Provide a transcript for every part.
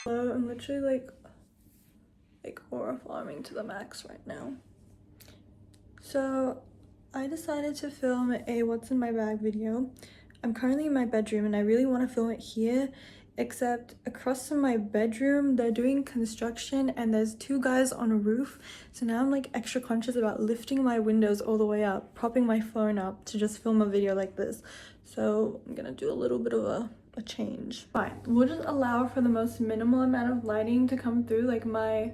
So I'm literally like horror farming to the max right now. So I decided to film a what's in my bag video. I'm currently in my bedroom and I really want to film it here, except across from my bedroom they're doing construction and there's two guys on a roof. So now I'm like extra conscious about lifting my windows all the way up, propping my phone up to just film a video like this. So I'm gonna do a little bit of a change. Fine, we'll just allow for the most minimal amount of lighting to come through. Like my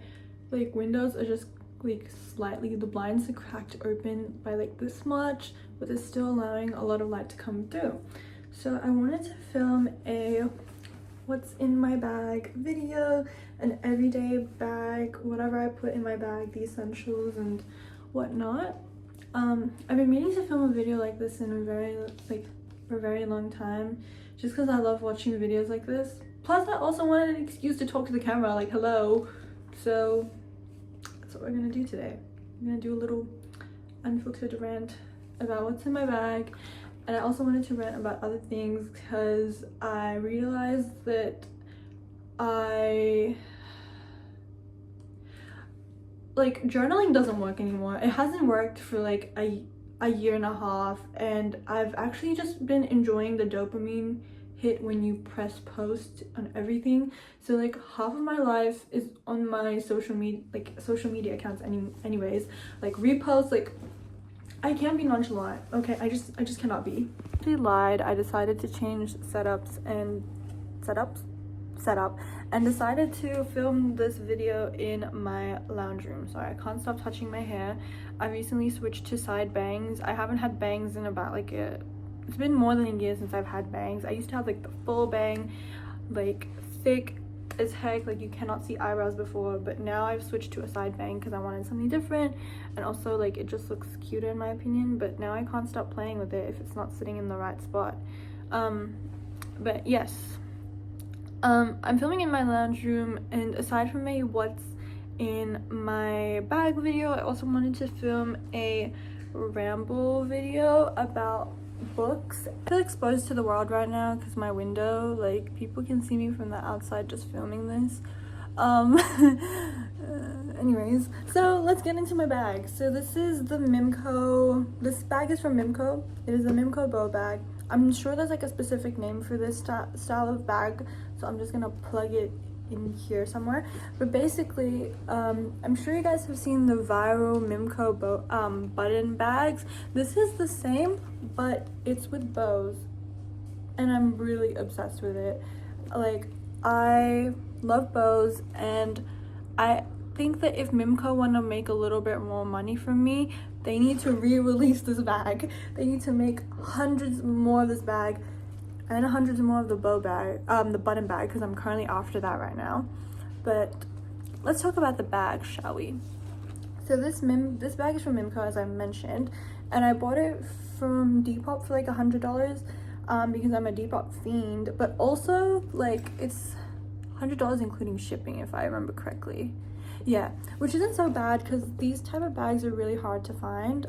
windows are just like slightly, the blinds are cracked open by like this much, but it's still allowing a lot of light to come through. So I wanted to film a what's in my bag video, an everyday bag, whatever I put in my bag, the essentials and whatnot. I've been meaning to film a video like this in for a very long time, just because I love watching videos like this. Plus I also wanted an excuse to talk to the camera, like hello. So that's what we're gonna do today. I'm gonna do a little unfiltered rant about what's in my bag, and I also wanted to rant about other things because I realized that journaling doesn't work anymore. It hasn't worked for like a year and a half, and I've actually just been enjoying the dopamine hit when you press post on everything. So like half of my life is on my social media accounts anyways, like reposts. Like I can't be nonchalant, okay? I just cannot be. I lied. I decided to change setup and decided to film this video in my lounge room. Sorry, I can't stop touching my hair. I recently switched to side bangs. I haven't had bangs in about it's been more than a year since I've had bangs. I used to have like the full bang, like thick as heck, like you cannot see eyebrows before, but now I've switched to a side bang because I wanted something different, and also like it just looks cuter in my opinion. But now I can't stop playing with it if it's not sitting in the right spot. But yes, I'm filming in my lounge room, and aside from a what's in my bag video, I also wanted to film a ramble video about books. I feel exposed to the world right now because my window, like people can see me from the outside just filming this. Anyways, so let's get into my bag. So this is the Mimco, this bag is from Mimco. It is a Mimco bow bag. I'm sure there's like a specific name for this style of bag, so I'm just gonna plug it in here somewhere. But basically, I'm sure you guys have seen the viral Mimco button bags. This is the same, but it's with bows, and I'm really obsessed with it. Like, I love bows, and I think that if Mimco want to make a little bit more money from me, they need to re-release this bag. They need to make hundreds more of this bag and hundreds more of the bow bag, the button bag, because I'm currently after that right now. But let's talk about the bag, shall we? So this bag is from Mimco, as I mentioned, and I bought it from Depop for like $100 because I'm a Depop fiend. But also like it's $100 including shipping, if I remember correctly. Yeah, which isn't so bad because these type of bags are really hard to find.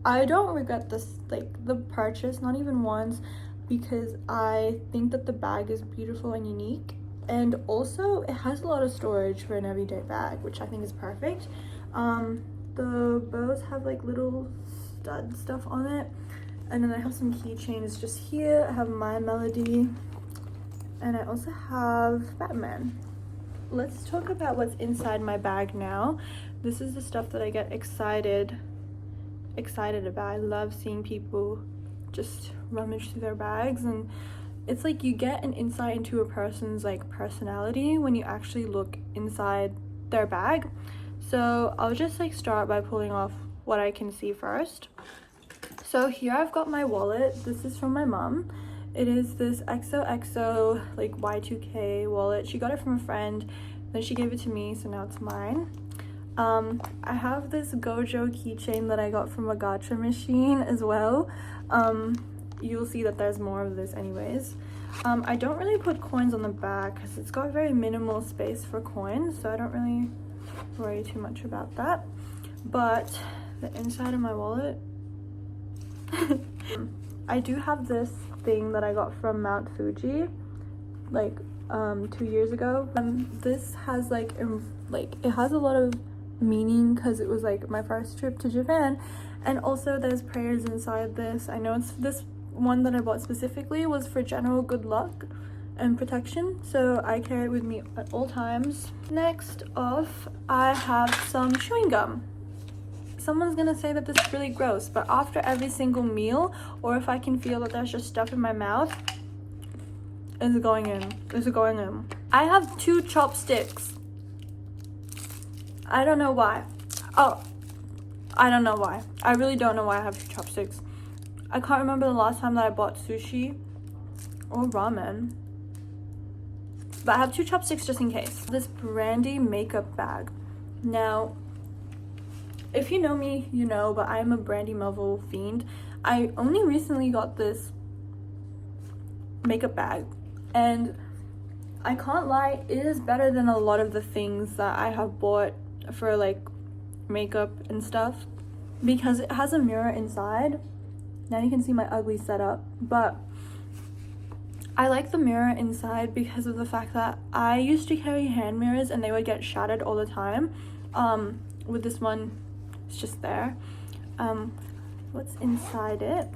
I don't regret this, like the purchase, not even once, because I think that the bag is beautiful and unique, and also it has a lot of storage for an everyday bag, which I think is perfect. The bows have like little stud stuff on it, and then I have some keychains just here. I have My Melody, and I also have Batman. Let's talk about what's inside my bag now. This is the stuff that I get excited about. I love seeing people just rummage through their bags, and it's like you get an insight into a person's like personality when you actually look inside their bag. So I'll just like start by pulling off what I can see first. So here I've got my wallet. This is from my mom. It is this XOXO like Y2K wallet. She got it from a friend, then she gave it to me, so now it's mine. I have this Gojo keychain that I got from a gacha machine as well. You'll see that there's more of this anyways. I don't really put coins on the back because it's got very minimal space for coins, so I don't really worry too much about that. But the inside of my wallet, I do have this thing that I got from Mount Fuji. like 2 years ago. This has like it has a lot of meaning because it was like my first trip to Japan, and also there's prayers inside this. I know it's this one that I bought specifically was for general good luck and protection, so I carry it with me at all times. Next off, I have some chewing gum. Someone's gonna say that this is really gross, but after every single meal, or if I can feel that there's just stuff in my mouth, it's going in. It's going in. I have 2 chopsticks. I don't know why. Oh, I don't know why. I really don't know why I have 2 chopsticks. I can't remember the last time that I bought sushi or ramen. But I have 2 chopsticks just in case. This brandy makeup bag. Now, if you know me, you know, but I'm a Brandy Melville fiend. I only recently got this makeup bag, and I can't lie, it is better than a lot of the things that I have bought for like makeup and stuff, because it has a mirror inside. Now you can see my ugly setup, but I like the mirror inside because of the fact that I used to carry hand mirrors and they would get shattered all the time. With this one, it's just there. What's inside it?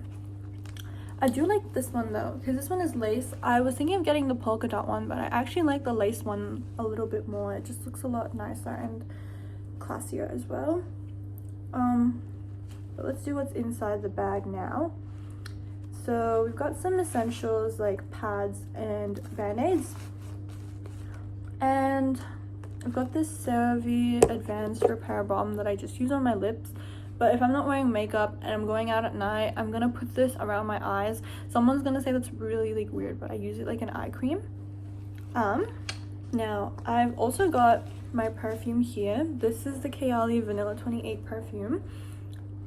I do like this one though, because this one is lace. I was thinking of getting the polka dot one, but I actually like the lace one a little bit more. It just looks a lot nicer and classier as well. But let's do what's inside the bag now. So we've got some essentials like pads and band-aids, and I've got this CeraVe Advanced Repair Balm that I just use on my lips. But if I'm not wearing makeup and I'm going out at night, I'm gonna put this around my eyes. Someone's gonna say that's really like weird, but I use it like an eye cream. Now I've also got my perfume here. This is the Kayali Vanilla 28 perfume.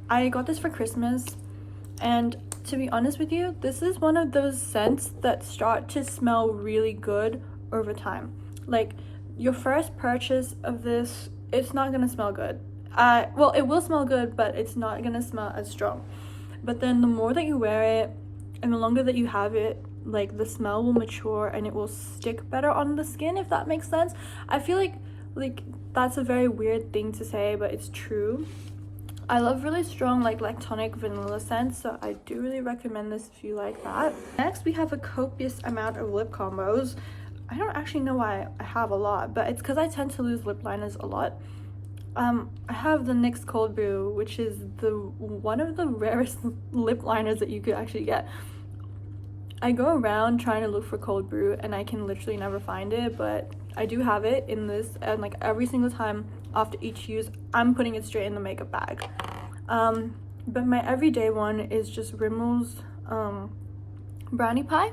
I got this for Christmas, and to be honest with you, this is one of those scents that start to smell really good over time. Like, your first purchase of this, it's not gonna smell good. Well, it will smell good, but it's not gonna smell as strong. But then the more that you wear it and the longer that you have it, like, the smell will mature and it will stick better on the skin, if that makes sense. I feel like that's a very weird thing to say, but it's true. I love really strong like lactonic vanilla scents, so I do really recommend this if you like that. Next, we have a copious amount of lip combos. I don't actually know why I have a lot, but it's because I tend to lose lip liners a lot. I have the NYX Cold Brew, which is one of the rarest lip liners that you could actually get. I go around trying to look for Cold Brew and I can literally never find it, but I do have it in this, and like every single time after each use, I'm putting it straight in the makeup bag. But my everyday one is just Rambles Brownie Pie.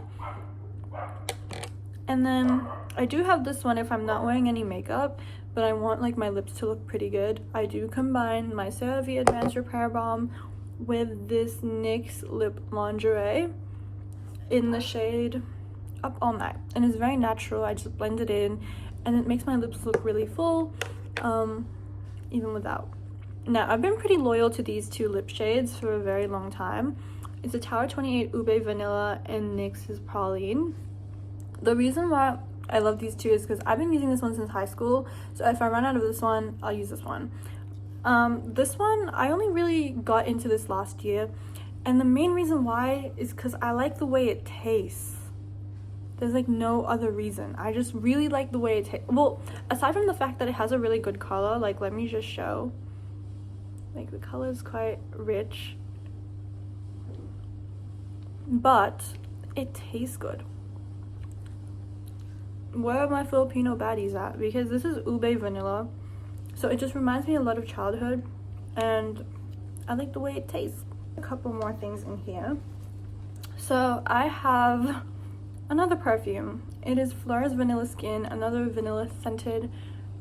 And then I do have this one if I'm not wearing any makeup, but I want like my lips to look pretty good. I do combine my CeraVe Advanced Repair Balm with this NYX Lip Lingerie in the shade Up All Night, and it's very natural. I just blend it in and it makes my lips look really full, even without. Now, I've been pretty loyal to these 2 lip shades for a very long time. It's a Tower 28 Ube Vanilla and NYX's Praline. The reason why I love these 2 is because I've been using this one since high school, so if I run out of this one, I'll use this one. This one, I only really got into this last year, and the main reason why is because I like the way it tastes. There's like no other reason. I just really like the way it tastes. Well, aside from the fact that it has a really good color, like let me just show. Like the color is quite rich, but it tastes good. Where are my Filipino baddies at? Because this is Ube Vanilla, so it just reminds me a lot of childhood, and I like the way it tastes. A couple more things in here. So I have another perfume. It is Fleurs Vanilla Skin, another vanilla scented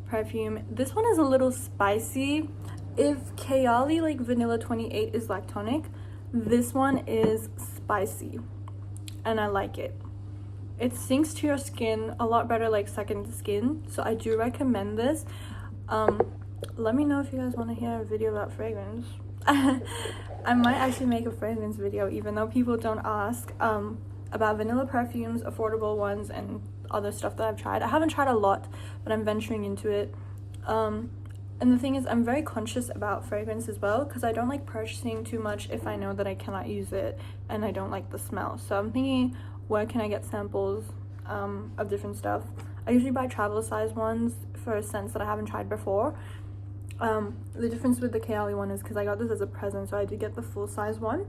perfume. This one is a little spicy. If Kayali like Vanilla 28 is lactonic, this one is spicy, and I like it. It sinks to your skin a lot better, like second skin, so I do recommend this. Let me know if you guys want to hear a video about fragrance. I might actually make a fragrance video, even though people don't ask. about vanilla perfumes, affordable ones, and other stuff that I've tried. I haven't tried a lot, but I'm venturing into it. And the thing is, I'm very conscious about fragrance as well, because I don't like purchasing too much if I know that I cannot use it and I don't like the smell. So I'm thinking, where can I get samples of different stuff? I usually buy travel size ones for scents that I haven't tried before. The difference with the Kayali one is because I got this as a present, so I did get the full size one.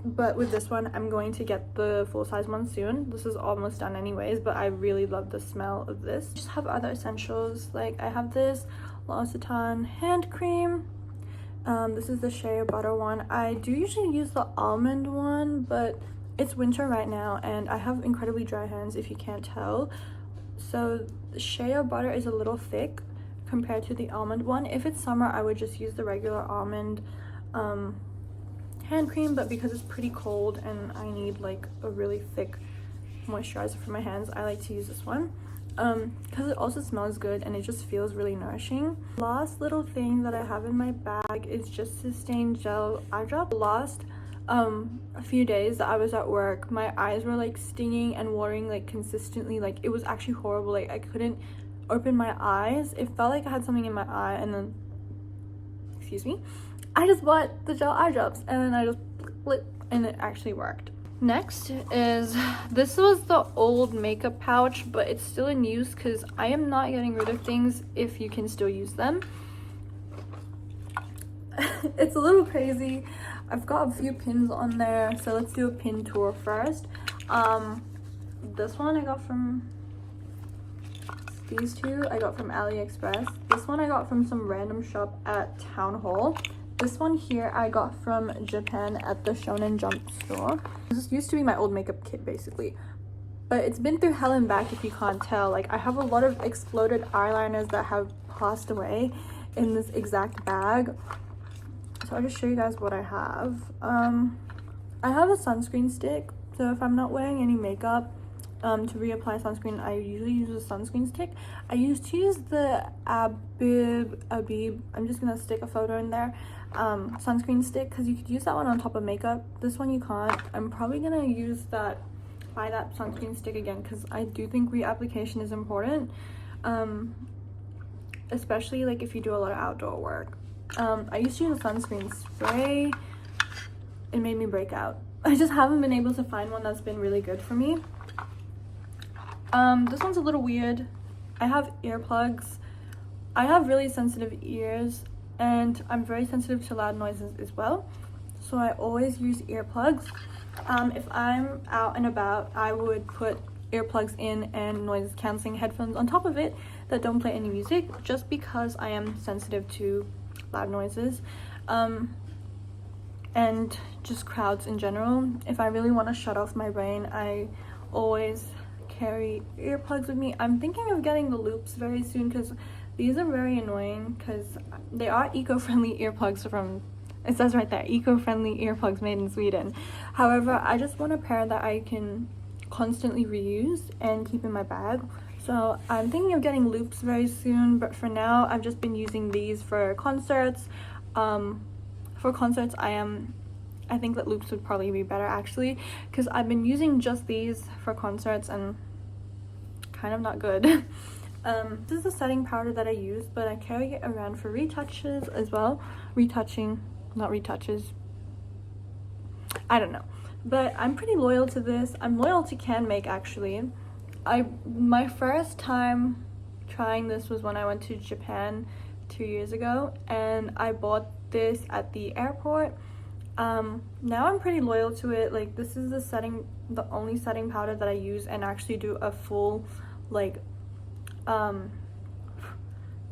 But with this one, I'm going to get the full size one soon. This is almost done anyways, but I really love the smell of this. Just have other essentials, like I have this L'Occitane hand cream. This is the shea butter one. I do usually use the almond one, but it's winter right now and I have incredibly dry hands, if you can't tell. So the shea butter is a little thick compared to the almond one. If it's summer, I would just use the regular almond hand cream, but because it's pretty cold and I need like a really thick moisturizer for my hands, I like to use this one because it also smells good and it just feels really nourishing. Last little thing that I have in my bag is just Sustain Gel Eye Drop. Last a few days that I was at work, my eyes were like stinging and watering like consistently. Like it was actually horrible. Like I couldn't open my eyes. It felt like I had something in my eye, and then excuse me, I just bought the gel eye drops and then I just flip and it actually worked. Next is, this was the old makeup pouch, but it's still in use because I am not getting rid of things if you can still use them. It's a little crazy. I've got a few pins on there, so let's do a pin tour first. This one I got from, these two I got from AliExpress. This one I got from some random shop at Town Hall. This one here I got from Japan at the Shonen Jump store. This used to be my old makeup kit basically, but it's been through hell and back if you can't tell. Like I have a lot of exploded eyeliners that have passed away in this exact bag. So I'll just show you guys what I have. I have a sunscreen stick, so if I'm not wearing any makeup to reapply sunscreen, I usually use a sunscreen stick. I used to use the Abib, I'm just gonna stick a photo in there, sunscreen stick, because you could use that one on top of makeup. This one you can't. I'm probably gonna buy that sunscreen stick again, because I do think reapplication is important, especially like if you do a lot of outdoor work. I used to use a sunscreen spray. It made me break out. I just haven't been able to find one that's been really good for me. This one's a little weird. I have earplugs. I have really sensitive ears and I'm very sensitive to loud noises as well, so I always use earplugs. If I'm out and about, I would put earplugs in and noise cancelling headphones on top of it that don't play any music, just because I am sensitive to loud noises and just crowds in general. If I really want to shut off my brain, I always carry earplugs with me. I'm thinking of getting the loops very soon because these are very annoying, because they are eco-friendly earplugs from, it says right there, eco-friendly earplugs made in Sweden. However, I just want a pair that I can constantly reuse and keep in my bag. So I'm thinking of getting loops very soon, but for now I've just been using these for concerts. For concerts I think that loops would probably be better actually, because I've been using just these for concerts and kind of not good. This is the setting powder that I use, but I carry it around for retouches as well. Retouching, not retouches, I don't know, but I'm pretty loyal to this. I'm loyal to Can Make actually. My first time trying this was when I went to Japan 2 years ago, and I bought this at the airport. Now I'm pretty loyal to it. Like, this is the only setting powder that I use and actually do a full, like, I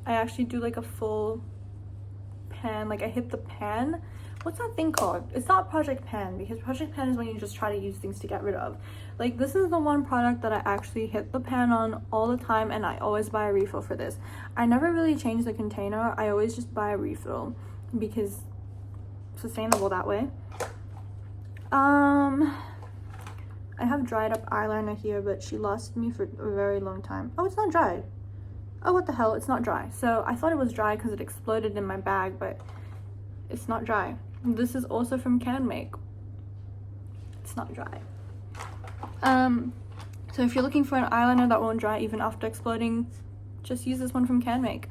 actually do like a full pan, like I hit the pan. What's that thing called? It's not Project Pan, because Project Pan is when you just try to use things to get rid of. Like, this is the one product that I actually hit the pan on all the time, and I always buy a refill for this. I never really change the container. I always just buy a refill because sustainable that way. I have dried up eyeliner here, but she lasted me for a very long time. Oh, it's not dried. Oh, what the hell, it's not dry. So I thought it was dry because it exploded in my bag, but it's not dry. This is also from Can Make. It's not dry. So if you're looking for an eyeliner that won't dry even after exploding, just use this one from Can Make.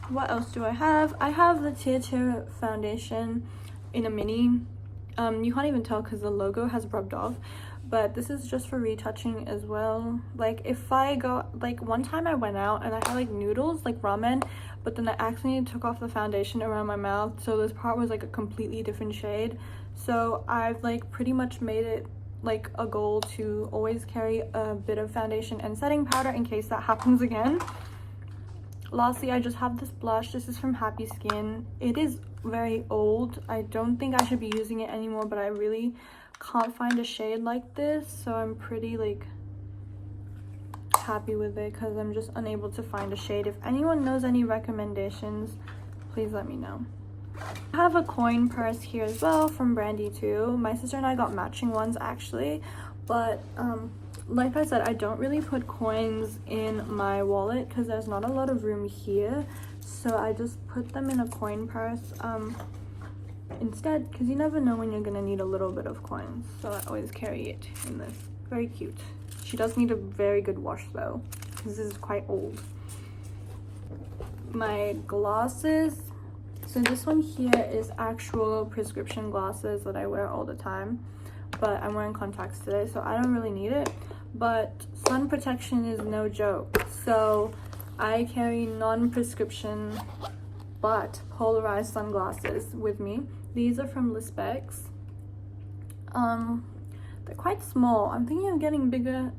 What else do I have? I have the Tear Tear foundation in a mini. You can't even tell because the logo has rubbed off, but this is just for retouching as well. Like if I go, like one time I went out and I had like noodles, like ramen, but then I accidentally took off the foundation around my mouth, so this part was like a completely different shade. So I've like pretty much made it like a goal to always carry a bit of foundation and setting powder in case that happens again. Lastly, I just have this blush. This is from Happy Skin. It is very old. I don't think I should be using it anymore, but I really can't find a shade like this, so I'm pretty like happy with it because I'm just unable to find a shade. If anyone knows any recommendations, please let me know. I have a coin purse here as well from Brandy too. My sister and I got matching ones actually, but like I said, I don't really put coins in my wallet because there's not a lot of room here, so I just put them in a coin purse instead, because you never know when you're gonna need a little bit of coins, so I always carry it in this. Very cute. She does need a very good wash though, because this is quite old. My glasses. So this one here is actual prescription glasses that I wear all the time, but I'm wearing contacts today, so I don't really need it. But sun protection is no joke, so I carry non-prescription but polarized sunglasses with me. These are from Lispex. They're quite small. I'm thinking of getting bigger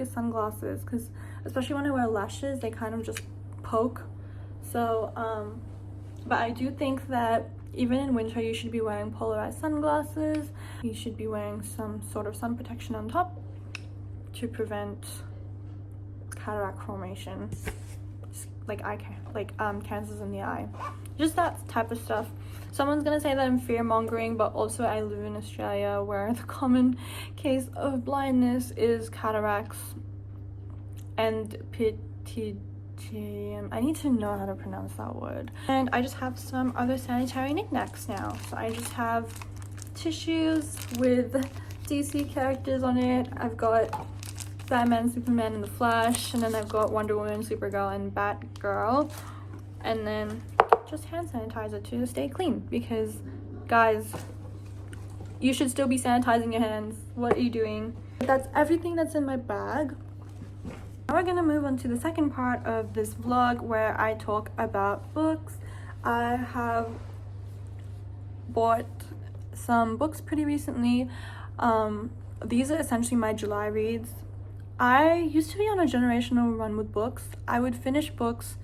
sunglasses because especially when I wear lashes, they kind of just poke. So but I do think that even in winter you should be wearing polarized sunglasses. You should be wearing some sort of sun protection on top to prevent cataract formation, like cancers in the eye, just that type of stuff. Someone's gonna say that I'm fear-mongering, but also I live in Australia where the common case of blindness is cataracts and I need to know how to pronounce that word. And I just have some other sanitary knickknacks now. So I just have tissues with DC characters on it. I've got Batman, Superman, and the Flash, and then I've got Wonder Woman, Supergirl, and Batgirl, and then just hand sanitizer to stay clean, because guys, you should still be sanitizing your hands. What are you doing? That's everything that's in my bag. Now we're gonna move on to the second part of this vlog where I talk about books. I have bought some books pretty recently. These are essentially my July reads. I used to be on a generational run with books. I would finish books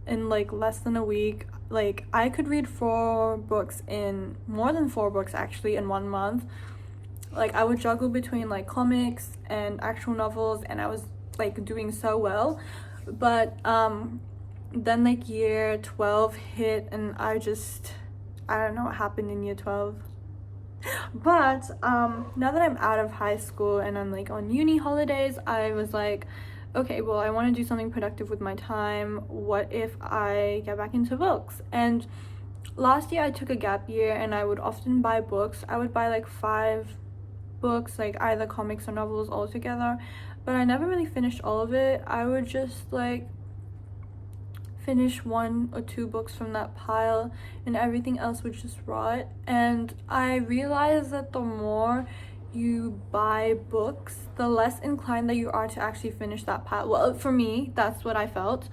in like less than a week. Like I could read more than 4 books actually in 1 month. Like I would juggle between like comics and actual novels, and I was like doing so well. But then like year 12 hit, and I don't know what happened in year 12. But now that I'm out of high school and I'm like on uni holidays, I was like, okay, well, I want to do something productive with my time. What if I get back into books? And last year I took a gap year and I would often buy books. I would buy like 5 books, like either comics or novels all together, but I never really finished all of it. I would just like finish 1 or 2 books from that pile, and everything else would just rot. And I realized that the more you buy books, the less inclined that you are to actually finish that pile. Well, for me, that's what I felt.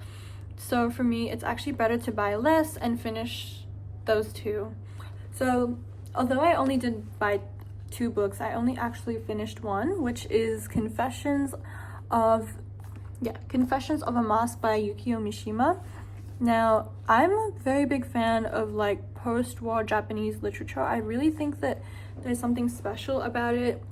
So for me, it's actually better to buy less and finish those 2. So although I only did buy 2 books, I only actually finished 1, which is Confessions of a Mask by Yukio Mishima. Now, I'm a very big fan of like post-war Japanese literature. I really think that there's something special about it.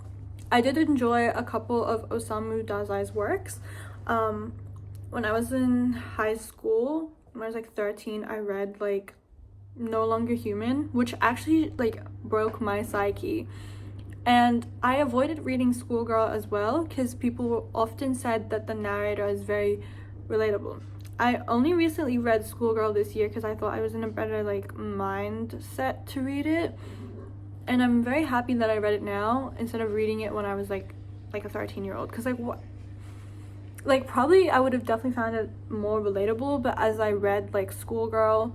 I did enjoy a couple of Osamu Dazai's works. When I was in high school, when I was like 13, I read like No Longer Human, which actually like broke my psyche. And I avoided reading Schoolgirl as well because people often said that the narrator is very relatable. I only recently read Schoolgirl this year because I thought I was in a better like mindset to read it, and I'm very happy that I read it now instead of reading it when I was like like a 13-year-old, because like what, like probably I would have definitely found it more relatable, but as I read like Schoolgirl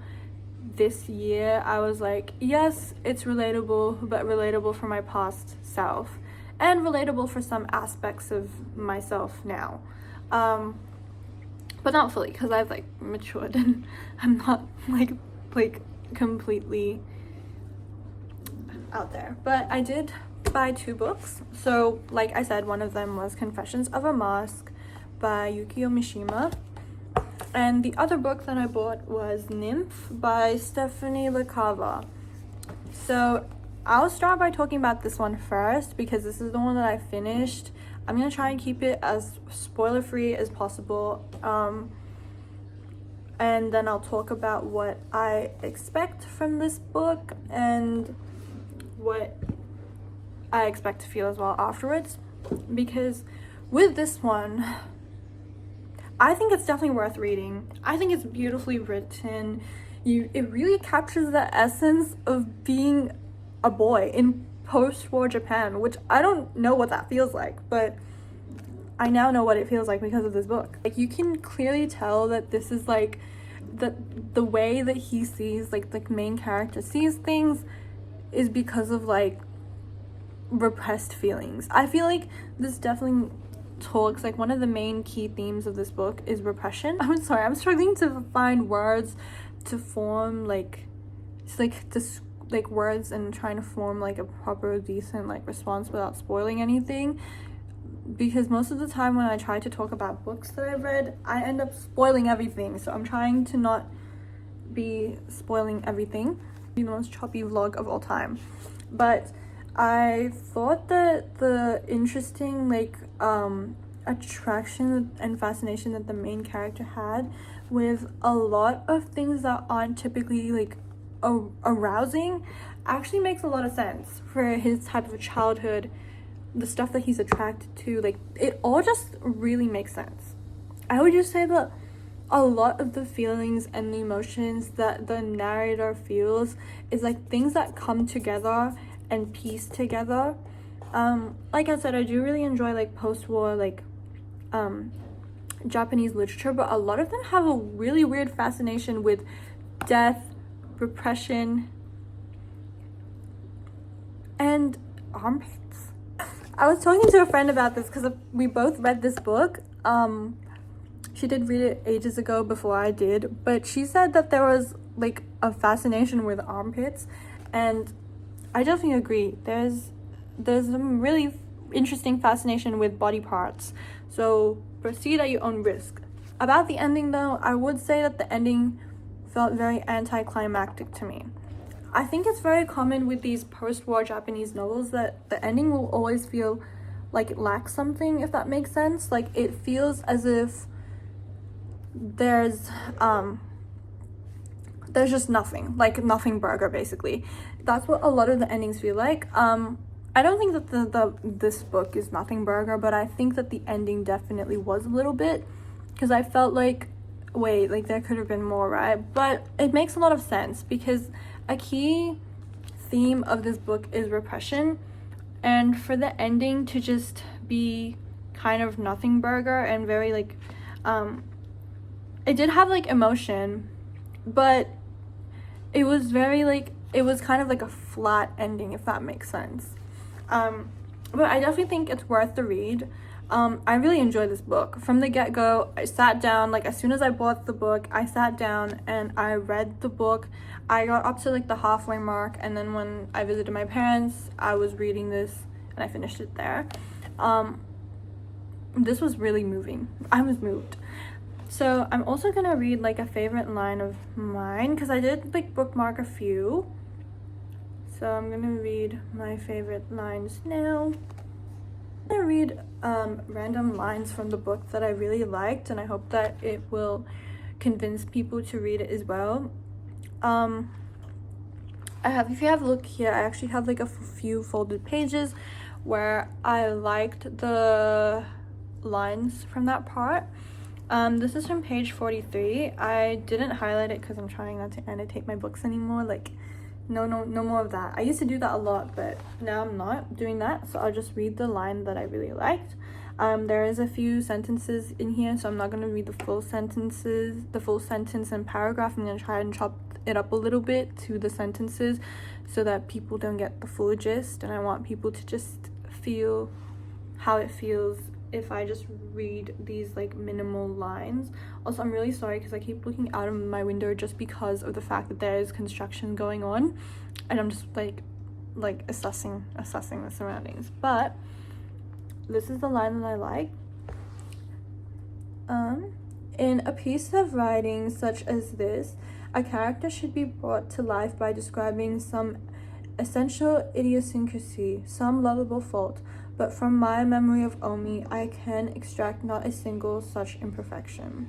this year, I was like, yes, it's relatable, but relatable for my past self, and relatable for some aspects of myself now, but not fully, because I've like matured and I'm not like completely out there. But I did buy 2 books. So like I said, one of them was Confessions of a Mask by Yukio Mishima, and the other book that I bought was Nymph by Stephanie LaCava. So I'll start by talking about this one first, because this is the one that I finished. I'm gonna try and keep it as spoiler free as possible, and then I'll talk about what I expect from this book and what I expect to feel as well afterwards. Because with this one, I think it's definitely worth reading. I think it's beautifully written. It really captures the essence of being a boy in post-war Japan, which I don't know what that feels like, but I now know what it feels like because of this book. Like, you can clearly tell that this is like the way that he sees, like the main character sees things, is because of like repressed feelings. I feel like this definitely talks, like one of the main key themes of this book is repression. I'm sorry, I'm struggling to find words to form like words and trying to form like a proper decent like response without spoiling anything, because most of the time when I try to talk about books that I've read, I end up spoiling everything. So I'm trying to not be spoiling everything. The most choppy vlog of all time. But I thought that the interesting like attraction and fascination that the main character had with a lot of things that aren't typically like arousing actually makes a lot of sense for his type of childhood, the stuff that he's attracted to. Like, it all just really makes sense. I would just say that a lot of the feelings and the emotions that the narrator feels is like things that come together and piece together. Like I said, I do really enjoy like post-war like Japanese literature, but a lot of them have a really weird fascination with death, repression, and armpits. I was talking to a friend about this because we both read this book. She did read it ages ago before I did, but she said that there was like a fascination with armpits, and I definitely agree. There's some really interesting fascination with body parts, so proceed at your own risk. About the ending though, I would say that the ending felt very anticlimactic to me. I think it's very common with these post-war Japanese novels that the ending will always feel like it lacks something, if that makes sense. Like, it feels as if there's just nothing, like nothing burger basically. That's what a lot of the endings feel like. I don't think that this book is nothing burger, but I think that the ending definitely was a little bit, because I felt like, wait, like there could have been more, right? But it makes a lot of sense, because a key theme of this book is repression, and for the ending to just be kind of nothing burger and very like it did have like emotion, but it was very like, it was kind of like a flat ending, if that makes sense. But I definitely think it's worth the read. I really enjoyed this book. From the get-go, I sat down, like as soon as I bought the book, I sat down and I read the book. I got up to like the halfway mark, and then when I visited my parents, I was reading this and I finished it there. This was really moving. I was moved. So I'm also gonna read like a favorite line of mine, because I did like bookmark a few. So I'm gonna read my favorite lines now. I'm gonna read random lines from the book that I really liked, and I hope that it will convince people to read it as well. If you have a look here, I actually have like a few folded pages where I liked the lines from that part. This is from page 43. I didn't highlight it because I'm trying not to annotate my books anymore, like no more of that. I used to do that a lot, but now I'm not doing that, so I'll just read the line that I really liked. There is a few sentences in here, so I'm not going to read the full sentence and paragraph. I'm going to try and chop it up a little bit to the sentences so that people don't get the full gist, and I want people to just feel how it feels if I just read these like minimal lines. Also, I'm really sorry because I keep looking out of my window just because of the fact that there is construction going on, and I'm just like assessing the surroundings. But this is the line that I like. In a piece of writing such as this, a character should be brought to life by describing some essential idiosyncrasy, some lovable fault, but from my memory of Omi, I can extract not a single such imperfection.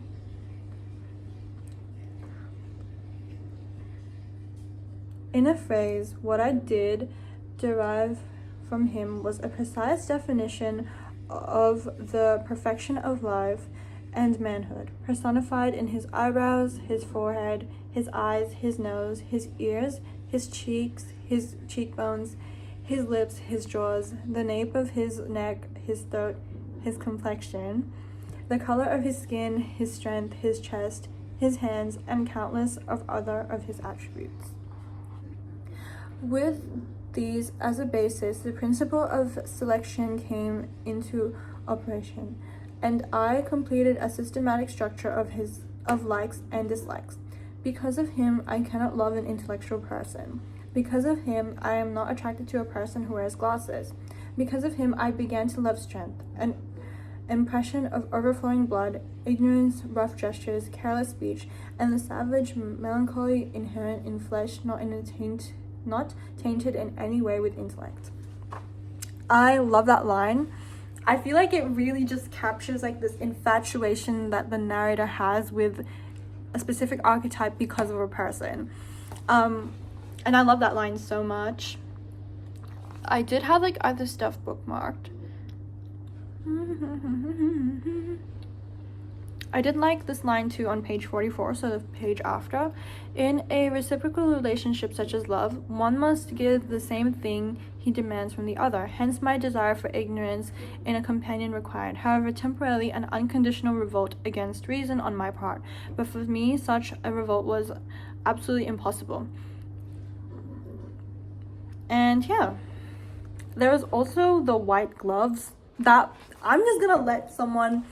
In a phrase, what I did derive from him was a precise definition of the perfection of life and manhood, personified in his eyebrows, his forehead, his eyes, his nose, his ears, his cheeks, his cheekbones, his lips, his jaws, the nape of his neck, his throat, his complexion, the color of his skin, his strength, his chest, his hands, and countless of other of his attributes. With these as a basis, the principle of selection came into operation, and I completed a systematic structure of likes and dislikes. Because of him, I cannot love an intellectual person. Because of him, I am not attracted to a person who wears glasses. Because of him, I began to love strength, an impression of overflowing blood, ignorance, rough gestures, careless speech, and the savage melancholy inherent in flesh, not tainted in any way with intellect. I love that line. I feel like it really just captures like this infatuation that the narrator has with a specific archetype because of a person. And I love that line so much. I did have like other stuff bookmarked. I did like this line too on page 44, so the page after. In a reciprocal relationship such as love, one must give the same thing he demands from the other. Hence my desire for ignorance in a companion required, however temporarily, an unconditional revolt against reason on my part. But for me, such a revolt was absolutely impossible. And yeah, there was also the white gloves that I'm just gonna let someone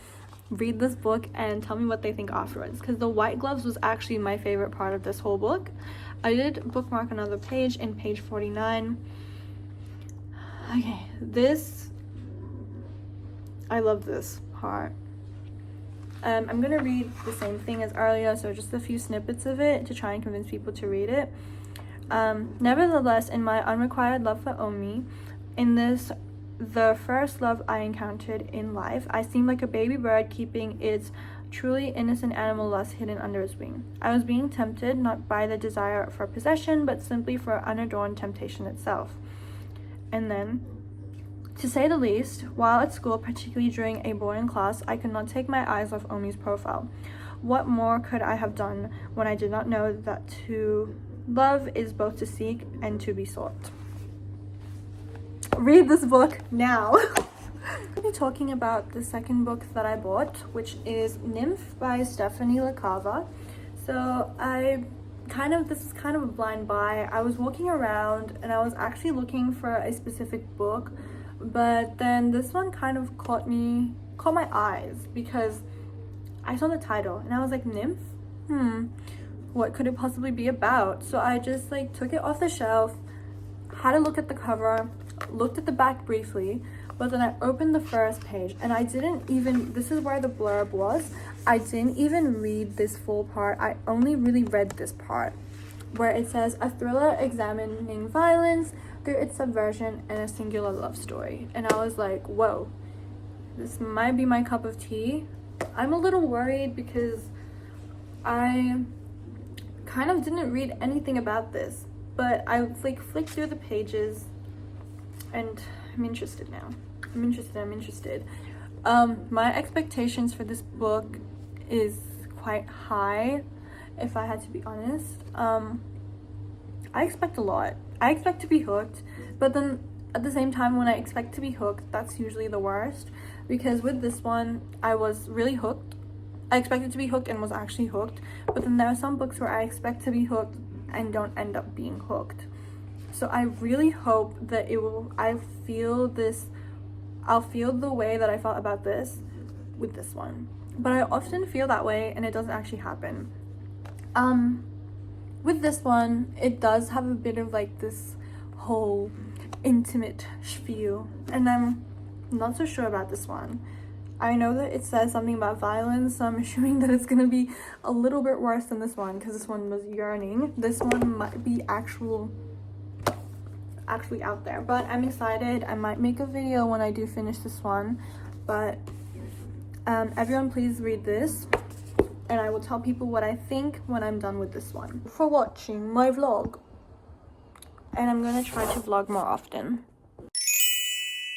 read this book and tell me what they think afterwards, because the white gloves was actually my favorite part of this whole book. I did bookmark another page in page 49. Okay, I love this part. I'm gonna read the same thing as earlier, so just a few snippets of it to try and convince people to read it. Nevertheless, in my unrequited love for Omi, in this the first love I encountered in life, I seemed like a baby bird keeping its truly innocent animal lust hidden under its wing. I was being tempted not by the desire for possession, but simply for unadorned temptation itself. And then, to say the least, while at school, particularly during a boarding class, I could not take my eyes off Omi's profile. What more could I have done when I did not know that to love is both to seek and to be sought? Read this book now. I'll be talking about the second book that I bought, which is Nymph by Stephanie LaCava. So this is kind of a blind buy. I was walking around and I was actually looking for a specific book, but then this one kind of caught my eyes because I saw the title and I was like, Nymph? What could it possibly be about? So I just like took it off the shelf, had a look at the cover, looked at the back briefly, but then I opened the first page and this is where the blurb was. I didn't even read this full part. I only really read this part where it says a thriller examining violence through its subversion and a singular love story. And I was like, whoa, this might be my cup of tea. I'm a little worried because I kind of didn't read anything about this, but I like flicked through the pages and I'm interested now. I'm interested. My expectations for this book is quite high, if I had to be honest. I expect a lot. I expect to be hooked, but then at the same time, when I expect to be hooked, that's usually the worst, because with this one I was really hooked. I expected to be hooked and was actually hooked, but then there are some books where I expect to be hooked and don't end up being hooked. So I really hope that I'll feel the way that I felt about this with this one. But I often feel that way and it doesn't actually happen. With this one, it does have a bit of like this whole intimate feel, and I'm not so sure about this one. I know that it says something about violence, so I'm assuming that it's gonna be a little bit worse than this one, because this one was yearning. This one might be actually out there, but I'm excited. I might make a video when I do finish this one, but everyone please read this, and I will tell people what I think when I'm done with this one. For watching my vlog, and I'm gonna try to vlog more often.